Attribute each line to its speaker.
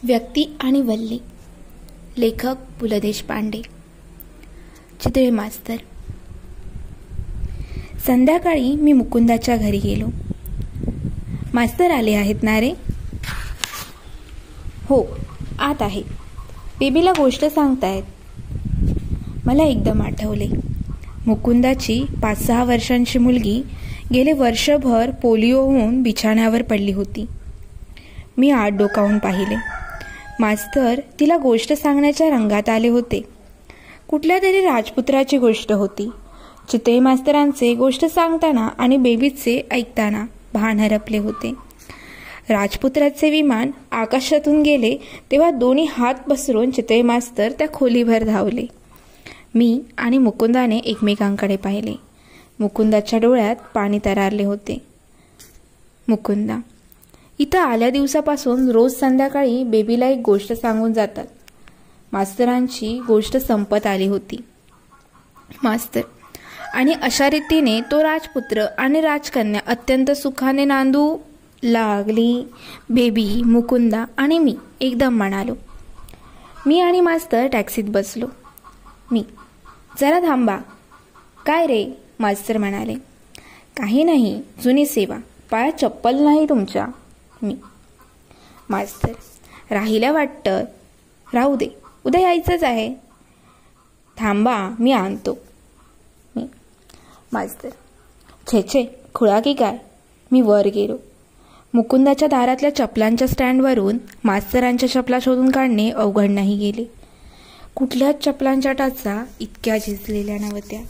Speaker 1: व्यक्ती आणि वल्ली. लेखक पु ल देशपांडे. चितळे मास्तर. संध्याकाळी मी मुकुंदाच्या घरी गेलो. मास्तर आले आहेत ना रे? हो, आत आहे. बेबीला गोष्ट सांगतायत. मला एकदम आठवले. मुकुंदाची 5-6 वर्षांची मुलगी गेले वर्षभर पोलिओ होऊन बिछाण्यावर पडली होती. मी आत डोकावून पाहिले. मास्तर तिला गोष्ट सांगण्याच्या रंगात आले होते. कुठल्या तरी राजपुत्राची गोष्ट होती. चितळे मास्तरांचे गोष्ट सांगताना आणि बेबीचे ऐकताना भान हरपले होते. राजपुत्राचे विमान आकाशातून गेले तेव्हा दोन्ही हात पसरून चितळे मास्तर त्या खोलीभर धावले. मी आणि मुकुंदाने एकमेकांकडे पाहिले. मुकुंदाच्या डोळ्यात पाणी तरारले होते. मुकुंदा, इथं आल्या दिवसापासून रोज संध्याकाळी बेबीला एक गोष्ट सांगून जातात. मास्तरांची गोष्ट संपत आली होती. मास्तर, आणि अशा रीतीने तो राजपुत्र आणि राजकन्या अत्यंत सुखाने नांदू लागली. बेबी, मुकुंदा आणि मी एकदम म्हणालो. मी आणि मास्तर टॅक्सीत बसलो. मी, जरा थांबा. काय रे? मास्तर म्हणाले. काही नाही, जुनी सेवा. पायात चप्पल नाही तुमच्या. मी, मास्तर, राहिल्या वाटतं. राहू दे, उद्या यायचंच आहे. थांबा, मी आणतो. मी, मास्तर, छे खुळा की काय? मी वर गेलो. मुकुंदाच्या दारातल्या चपलांच्या स्टँडवरून मास्तरांच्या चपला शोधून काढणे अवघड नाही गेले. कुठल्याच चपलांच्या टाचा इतक्या झिजलेल्या नव्हत्या.